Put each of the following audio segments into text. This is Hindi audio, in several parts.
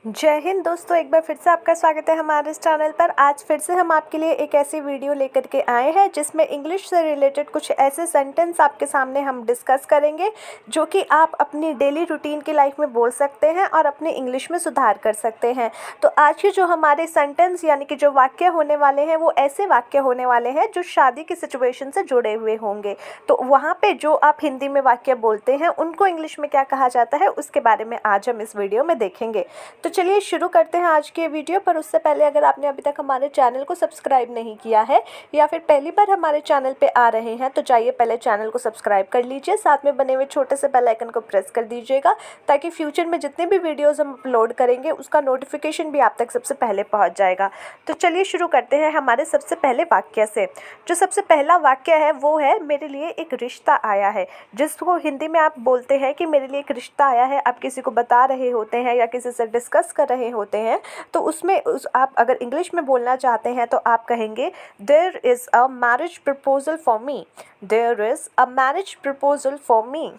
जय हिंद दोस्तों, एक बार फिर से आपका स्वागत है हमारे इस चैनल पर। आज फिर से हम आपके लिए एक ऐसी वीडियो लेकर के आए हैं जिसमें इंग्लिश से रिलेटेड कुछ ऐसे सेंटेंस आपके सामने हम डिस्कस करेंगे जो कि आप अपनी डेली रूटीन की लाइफ में बोल सकते हैं और अपनी इंग्लिश में सुधार कर सकते हैं। तो आज के जो हमारे सेंटेंस यानी कि जो वाक्य होने वाले हैं वो ऐसे वाक्य होने वाले हैं जो शादी की सिचुएशन से जुड़े हुए होंगे। तो वहाँ पर जो आप हिंदी में वाक्य बोलते हैं उनको इंग्लिश में क्या कहा जाता है उसके बारे में आज हम इस वीडियो में देखेंगे। तो चलिए शुरू करते हैं आज के वीडियो। पर उससे पहले अगर आपने अभी तक हमारे चैनल को सब्सक्राइब नहीं किया है या फिर पहली बार हमारे चैनल पे आ रहे हैं तो जाइए पहले चैनल को सब्सक्राइब कर लीजिए, साथ में बने हुए छोटे से बेल आइकन को प्रेस कर दीजिएगा ताकि फ्यूचर में जितने भी वीडियोज़ हम अपलोड करेंगे उसका नोटिफिकेशन भी आप तक सबसे पहले पहुँच जाएगा। तो चलिए शुरू करते हैं हमारे सबसे पहले वाक्य से। जो सबसे पहला वाक्य है वो है मेरे लिए एक रिश्ता आया है, जिसको हिंदी में आप बोलते हैं कि मेरे लिए एक रिश्ता आया है। आप किसी को बता रहे होते हैं या किसी से डिस्कस कर रहे होते हैं तो उसमें आप अगर इंग्लिश में बोलना चाहते हैं तो आप कहेंगे there is a marriage proposal for me, there is a marriage proposal for me.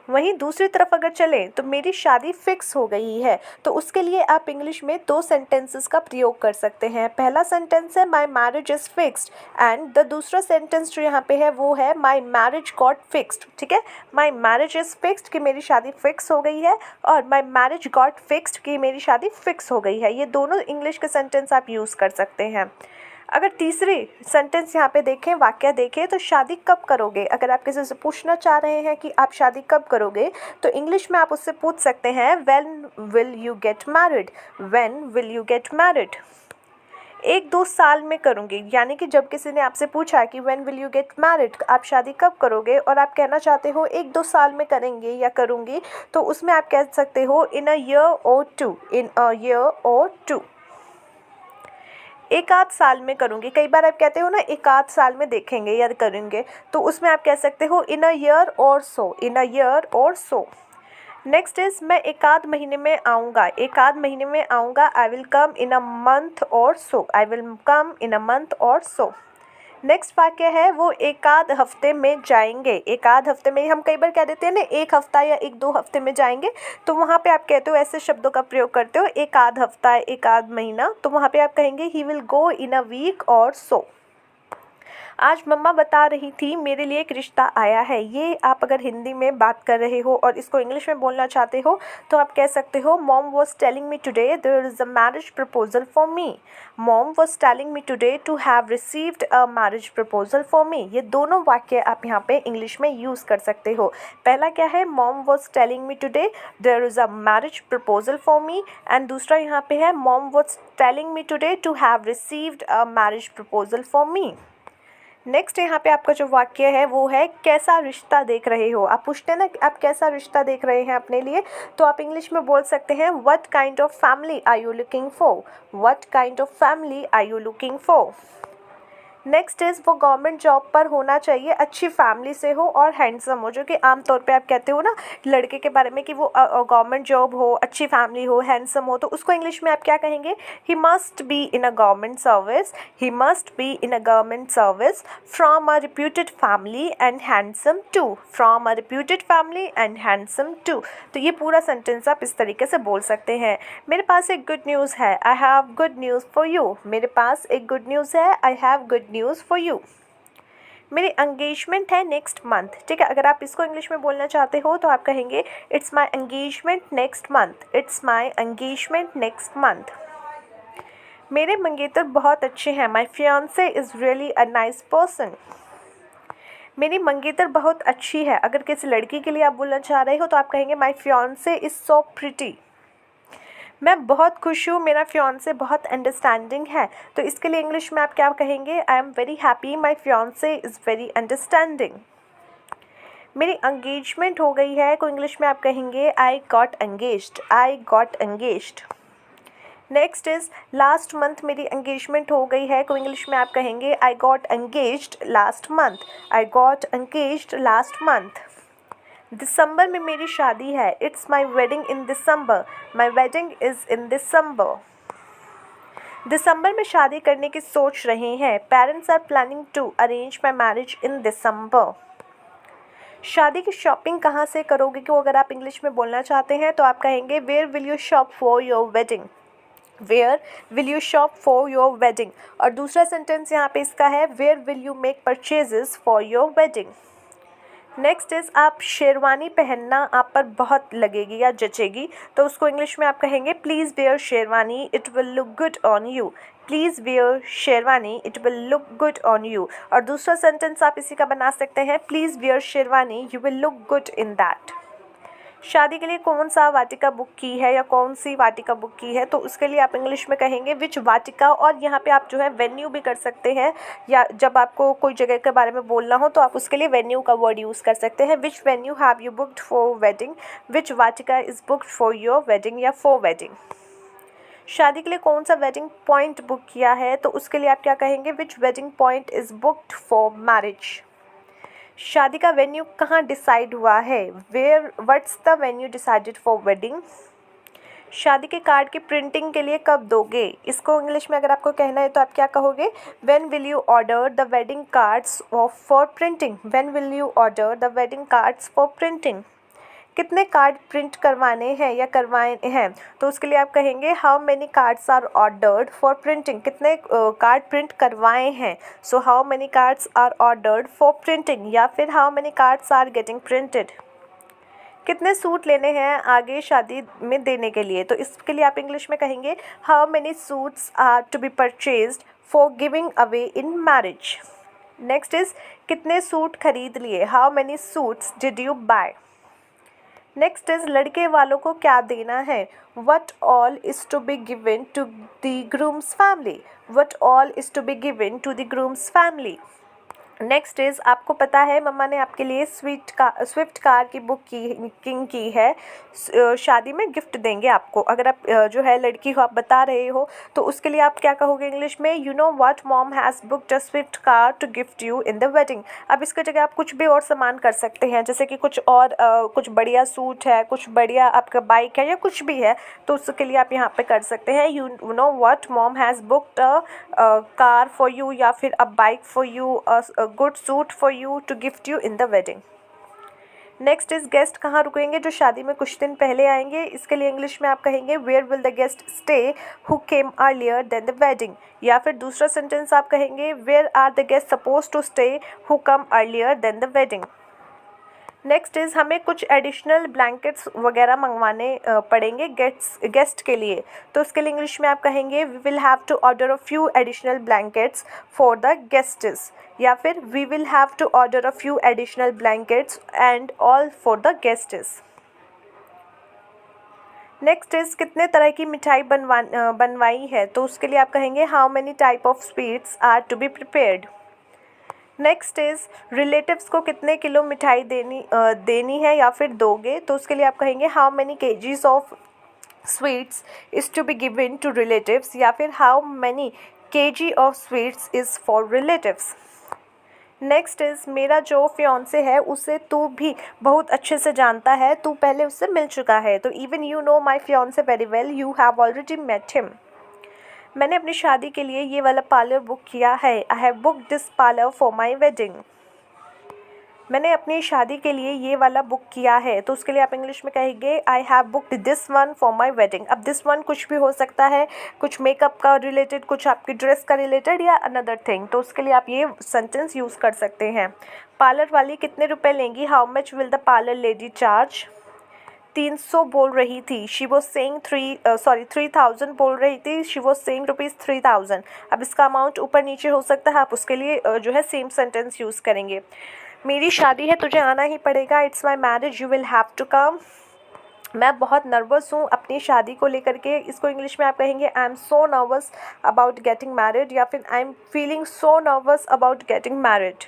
वहीं दूसरी तरफ अगर चलें तो मेरी शादी फिक्स हो गई है, तो उसके लिए आप इंग्लिश में दो सेंटेंसेस का प्रयोग कर सकते हैं। पहला सेंटेंस है my marriage is fixed and the दूसरा सेंटेंस जो यहाँ पे है वो है माई मैरिज गॉट फिक्स्ड। ठीक है, माई मैरिज इज़ फिक्स्ड कि मेरी शादी फिक्स हो गई है और माई मैरिज गॉट फिक्स्ड कि मेरी शादी फिक्स हो गई है। ये दोनों इंग्लिश के सेंटेंस आप यूज़ कर सकते हैं। अगर तीसरी सेंटेंस यहाँ पे देखें, वाक्य देखें तो शादी कब करोगे। अगर आप किसी से पूछना चाह रहे हैं कि आप शादी कब करोगे तो इंग्लिश में आप उससे पूछ सकते हैं when will you get married, when will you get married. 1-2 साल में करूँगी, यानी कि जब किसी ने आपसे पूछा कि when will you get married, आप शादी कब करोगे और आप कहना चाहते हो 1-2 साल में करेंगे या करूँगी, तो उसमें आप कह सकते हो इन अ ईयर और टू, इन अ ईयर और टू। एक आध साल में करूँगी, कई बार आप कहते हो ना एक आध साल में देखेंगे या करेंगे, तो उसमें आप कह सकते हो इन अ ईयर और सो, इन अ ईयर और सो। नेक्स्ट इज मैं एक आध महीने में आऊँगा, एक आध महीने में आऊँगा, I will come in a month और सो, I will come in a month और सो। नेक्स्ट वाक्य है वो एक आध हफ्ते में जाएंगे। एक आध हफ्ते में हम कई बार कह देते हैं ना एक हफ्ता या 1-2 हफ्ते में जाएंगे, तो वहाँ पे आप कहते हो ऐसे शब्दों का प्रयोग करते हो एक आध हफ्ता, एक आध महीना, तो वहाँ पे आप कहेंगे he will go in a week और सो। आज मम्मा बता रही थी मेरे लिए एक रिश्ता आया है। ये आप अगर हिंदी में बात कर रहे हो और इसको इंग्लिश में बोलना चाहते हो तो आप कह सकते हो mom was telling me today there is a marriage proposal for me, mom was telling me today to have received a marriage proposal for me. ये दोनों वाक्य आप यहाँ पे इंग्लिश में यूज़ कर सकते हो। पहला क्या है, mom was telling me today there is a marriage proposal for me, and दूसरा यहाँ पे है mom was telling me today to have received a marriage proposal for me. Next यहाँ पे आपका जो वाक्य है वो है कैसा रिश्ता देख रहे हो। आप पूछते हैं ना कि आप कैसा रिश्ता देख रहे हैं अपने लिए, तो आप इंग्लिश में बोल सकते हैं what kind of family are you looking for, what kind of family are you looking for. Next is वो गवर्नमेंट जॉब पर होना चाहिए, अच्छी फैमिली से हो और हैंडसम हो, जो कि आमतौर पे आप कहते हो ना लड़के के बारे में कि वो गवर्नमेंट जॉब हो, अच्छी फैमिली हो, हैंडसम हो, तो उसको इंग्लिश में आप क्या कहेंगे, he must be in a government service, he must be in a government service from a reputed family and handsome too, from a reputed family and handsome too. तो ये पूरा सेंटेंस आप इस तरीके से बोल सकते हैं। मेरे पास एक गुड न्यूज़ है, I have good news for you, मेरे पास एक गुड न्यूज़ है, I have good news for you. मेरी एंगेजमेंट है नेक्स्ट मंथ। ठीक है, अगर आप इसको इंग्लिश में बोलना चाहते हो तो आप कहेंगे it's my engagement next month, it's my engagement next month. मेरे मंगेतर बहुत अच्छे हैं, my fiance is really a nice person. मेरी मंगेतर बहुत अच्छी है, अगर किसी लड़की के लिए आप बोलना चाह रहे हो तो आप कहेंगे माई फियांसे इज़ सो प्रिटी। मैं बहुत खुश हूँ, मेरा फियांसे बहुत अंडरस्टैंडिंग है, तो इसके लिए इंग्लिश में आप क्या कहेंगे, I am very happy, my fiance is very understanding. मेरी एंगेजमेंट हो गई है, को इंग्लिश में आप कहेंगे I got engaged, I got engaged. Next is last month मेरी एंगेजमेंट हो गई है, को इंग्लिश में आप कहेंगे I got engaged last month, I got engaged last month. दिसंबर में मेरी शादी है, it's my wedding in December, my wedding is in December. दिसंबर में शादी करने की सोच रहे हैं, parents are planning to arrange my marriage in December. शादी की शॉपिंग कहाँ से करोगे को अगर आप इंग्लिश में बोलना चाहते हैं तो आप कहेंगे where will you shop for your wedding, where will you shop for your wedding. और दूसरा सेंटेंस यहाँ पे इसका है where will you make purchases for your wedding. Next is आप शेरवानी पहनना आप पर बहुत लगेगी या जचेगी, तो उसको इंग्लिश में आप कहेंगे please where sherwani, it will look good on you. Please where sherwani, it will look good on you. और दूसरा सेंटेंस आप इसी का बना सकते हैं please where sherwani, you will look good in that. शादी के लिए कौन सा वाटिका बुक की है या कौन सी वाटिका बुक की है, तो उसके लिए आप इंग्लिश में कहेंगे विच वाटिका। और यहाँ पे आप जो है वेन्यू भी कर सकते हैं, या जब आपको कोई जगह के बारे में बोलना हो तो आप उसके लिए वेन्यू का वर्ड यूज़ कर सकते हैं। Which venue have you booked for wedding, which वाटिका is booked for your wedding या फॉर वेडिंग। शादी के लिए कौन सा वेडिंग पॉइंट बुक किया है, तो उसके लिए आप क्या कहेंगे which wedding point is booked for marriage. शादी का वेन्यू कहाँ डिसाइड हुआ है, where what's the venue decided for wedding. शादी के कार्ड की प्रिंटिंग के लिए कब दोगे, इसको इंग्लिश में अगर आपको कहना है तो आप क्या कहोगे when will you order the wedding cards for printing, when will you order the wedding cards for printing. कितने कार्ड प्रिंट करवाने हैं या करवाए हैं, तो उसके लिए आप कहेंगे how many cards are ordered for printing, कितने कार्ड प्रिंट करवाए हैं। So how many cards are ordered for printing, या फिर how many cards are getting printed. कितने सूट लेने हैं आगे शादी में देने के लिए, तो इसके लिए आप इंग्लिश में कहेंगे how many suits are to be purchased for giving away in marriage. Next is कितने सूट खरीद लिए, how many suits did you buy. Next is लड़के वालों को क्या देना है, what all is to be given to the groom's family, what all is to be given to the groom's family. Next is आपको पता है मम्मा ने आपके लिए स्विफ्ट कार की बुकिंग की है, शादी में गिफ्ट देंगे आपको। अगर आप जो है लड़की हो आप बता रहे हो तो उसके लिए आप क्या कहोगे इंग्लिश में you know what mom has booked a Swift car to gift you in the wedding. अब इसकी जगह आप कुछ भी और सामान कर सकते हैं, जैसे कि कुछ और कुछ बढ़िया सूट है, कुछ बढ़िया आपका बाइक है या कुछ भी है, तो उसके लिए आप यहाँ पे कर सकते हैं you know what mom has booked a car for you, या फिर a bike for you, good suit for you to gift you in the wedding. Next is guest कहाँ रुकेंगे जो शादी में कुछ दिन पहले आएंगे, इसके लिए इंग्लिश में आप कहेंगे where will the guest stay who came earlier than the wedding. या फिर दूसरा सेंटेंस आप कहेंगे where are the guest suppose to stay who come earlier than the wedding. Next is हमें कुछ एडिशनल ब्लैंकेट्स वगैरह मंगवाने पड़ेंगे गेस्ट के लिए, तो उसके लिए इंग्लिश में आप कहेंगे we will have to order a few additional blankets for the guests, या फिर we will have to order a few additional blankets and all for the guests. Next is कितने तरह की मिठाई बनवाई है, तो उसके लिए आप कहेंगे how many type of sweets are to be prepared. Next is relatives को कितने किलो मिठाई देनी है या फिर दोगे, तो उसके लिए आप कहेंगे how many KGs of sweets is to be given to relatives, या फिर how many KG of sweets is for relatives. Next is मेरा जो फियांसे है उसे तू भी बहुत अच्छे से जानता है, तू पहले उससे मिल चुका है, तो even you know my fiance very well, you have already met him. मैंने अपनी शादी के लिए ये वाला पार्लर बुक किया है, I have book this parlour for my wedding. मैंने अपनी शादी के लिए ये वाला बुक किया है, तो उसके लिए आप इंग्लिश में कहेंगे I have booked this one for my wedding. अब दिस वन कुछ भी हो सकता है, कुछ मेकअप का रिलेटेड, कुछ आपकी ड्रेस का रिलेटेड या अनदर थिंग, तो उसके लिए आप ये सेंटेंस यूज़ कर सकते हैं। पार्लर वाली कितने रुपए लेंगी, how much will the parlour lady charge. 300 बोल रही थी, शी वॉज सेइंग 3000 बोल रही थी, शी वॉज सेइंग ₹3000। अब इसका अमाउंट ऊपर नीचे हो सकता है, आप उसके लिए जो है सेम सेंटेंस यूज़ करेंगे। मेरी शादी है तुझे आना ही पड़ेगा, it's my marriage you will have to come. मैं बहुत नर्वस हूँ अपनी शादी को लेकर के, इसको इंग्लिश में आप कहेंगे I am so nervous about getting married, या फिर I am feeling so nervous about getting married.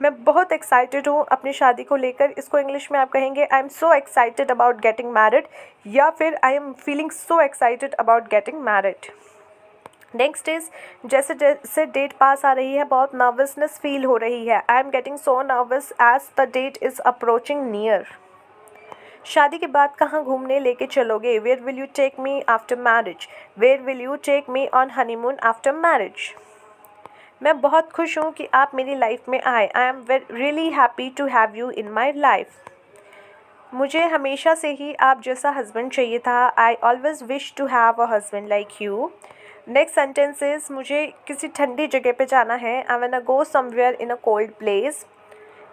मैं बहुत एक्साइटेड हूँ अपनी शादी को लेकर, इसको इंग्लिश में आप कहेंगे I am so excited about getting married, या फिर I am feeling so excited about getting married. Next is जैसे जैसे डेट पास आ रही है बहुत नर्वसनेस फील हो रही है, I am getting so nervous as the date is approaching near. शादी के बाद कहाँ घूमने लेके चलोगे, where will you take me after marriage, where will you take me on honeymoon after marriage. मैं बहुत खुश हूँ कि आप मेरी लाइफ में आए। I am really happy to have you in my life. मुझे हमेशा से ही आप जैसा हस्बैंड चाहिए था। I always wish to have a husband like you. Next sentence is मुझे किसी ठंडी जगह पे जाना है। I want to go somewhere in a cold place.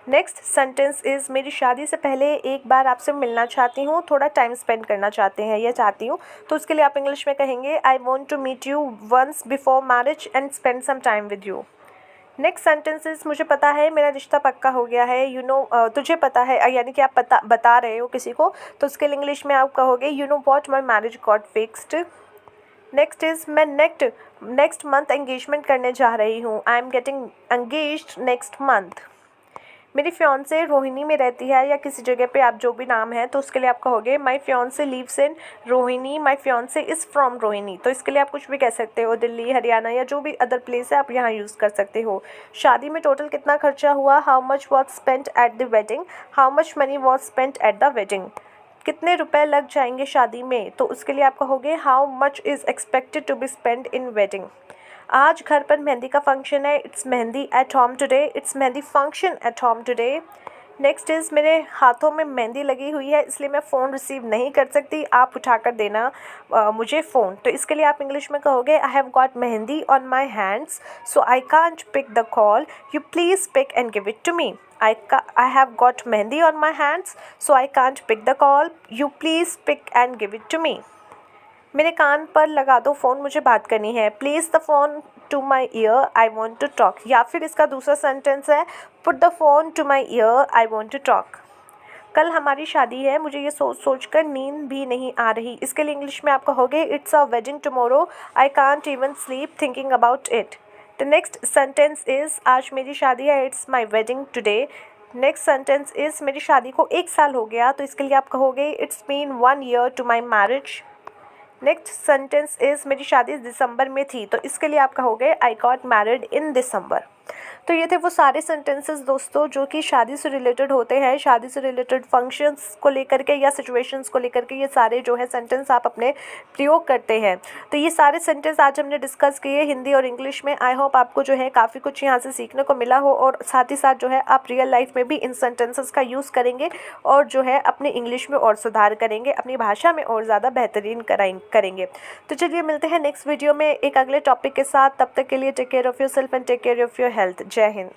Next sentence is मेरी शादी से पहले एक बार आपसे मिलना चाहती हूँ, थोड़ा टाइम स्पेंड करना चाहते हैं या चाहती हूँ। तो उसके लिए आप इंग्लिश में कहेंगे I want to meet you once before marriage and spend some time with you. Next sentence is मुझे पता है मेरा रिश्ता पक्का हो गया है। तुझे पता है, यानी कि आप बता रहे हो किसी को, तो उसके लिए इंग्लिश में आप कहोगे you know what my marriage got fixed. Next is मैं नेक्स्ट मंथ एंगेजमेंट करने जा रही हूँ। आई am getting engaged next month. मेरी फियांसे रोहिणी में रहती है या किसी जगह पे आप जो भी नाम है, तो उसके लिए आप कहोगे my fiance lives in Rohini, my fiance is from Rohini. तो इसके लिए आप कुछ भी कह सकते हो, दिल्ली, हरियाणा या जो भी अदर प्लेस है आप यहाँ यूज़ कर सकते हो। शादी में टोटल कितना खर्चा हुआ, how much was spent at the wedding, how much money was spent at the wedding. कितने रुपए लग जाएंगे शादी में, तो उसके लिए आप कहोगे how much is expected to be spend in wedding. आज घर पर मेहंदी का फंक्शन है। It's mehndi at home today, it's mehndi function at home today. Next is मेरे हाथों में मेहंदी लगी हुई है इसलिए मैं फ़ोन रिसीव नहीं कर सकती, आप उठाकर देना मुझे फ़ोन। तो इसके लिए आप इंग्लिश में कहोगे I have got mehndi on my hands so I can't pick the call, you please pick and give it to me. I have got mehndi on my hands so I can't pick the call, you please pick and give it to me। मेरे कान पर लगा दो फ़ोन, मुझे बात करनी है। Place the phone to my ear, I want to talk. या फिर इसका दूसरा सेंटेंस है put the phone to my ear, I want to talk. कल हमारी शादी है, मुझे ये सोच कर नींद भी नहीं आ रही। इसके लिए इंग्लिश में आप कहोगे it's a wedding tomorrow, I can't even sleep thinking about it. The next sentence is आज मेरी शादी है, it's my wedding today. Next sentence is मेरी शादी को 1 साल हो गया, तो इसके लिए आप कहोगे it's been 1 year to my marriage. Next sentence is मेरी शादी दिसंबर में थी, तो इसके लिए आप कहोगे आई गॉट मैरिड इन दिसंबर। तो ये थे वो सारे सेंटेंसेस दोस्तों जो कि शादी से रिलेटेड होते हैं। शादी से रिलेटेड फंक्शंस को लेकर के या सिचुएशंस को लेकर के ये सारे जो है सेंटेंस आप अपने प्रयोग करते हैं। तो ये सारे सेंटेंस आज हमने डिस्कस किए हिंदी और इंग्लिश में। आई होप आपको जो है काफ़ी कुछ यहाँ से सीखने को मिला हो और साथ ही साथ जो है आप रियल लाइफ में भी इन सेंटेंसेस का यूज़ करेंगे और जो है अपने इंग्लिश में और सुधार करेंगे, अपनी भाषा में और ज़्यादा बेहतरीन करेंगे। तो चलिए मिलते हैं नेक्स्ट वीडियो में एक अगले टॉपिक के साथ। तब तक के लिए take care of yourself and take care of your health. जय हिंद।